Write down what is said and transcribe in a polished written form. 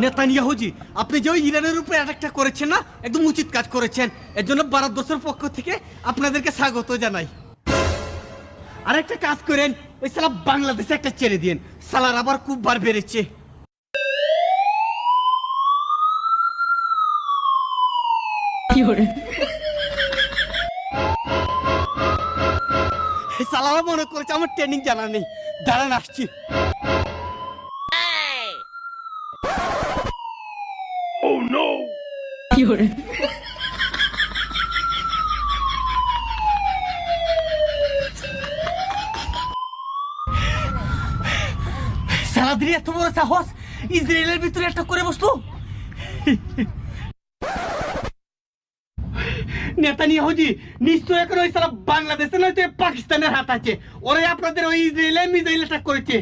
নেতানিয়াহুজি, আপনি যে ওই ইরানের উপরে অ্যাটাকটা করেছেন না, একদম উচিত কাজ করেছেন। এর জন্য ভারতবর্ষের পক্ষ থেকে আপনাদেরকে স্বাগত জানাই। আর একটা কাজ করেন, ওই সালা বাংলাদেশে একটা ছেড়ে দিন, সালার আবার খুব বার বেড়েছে। সালারা মনে করেছে আমার ট্রেনিং জানা নেই। দাঁড়ান আসছি। সালাদিন এত বড় সাহস, ইসরায়েলের ভিতরে একটা করে বসতো। নেতানিয়াহুজি, নিশ্চয় এখন ওই সালা বাংলাদেশে নয়তো পাকিস্তানের হাত আছে। ওরাই আপনাদের ওই ইসরায়েলে মিসাইল অ্যাটাক করেছে।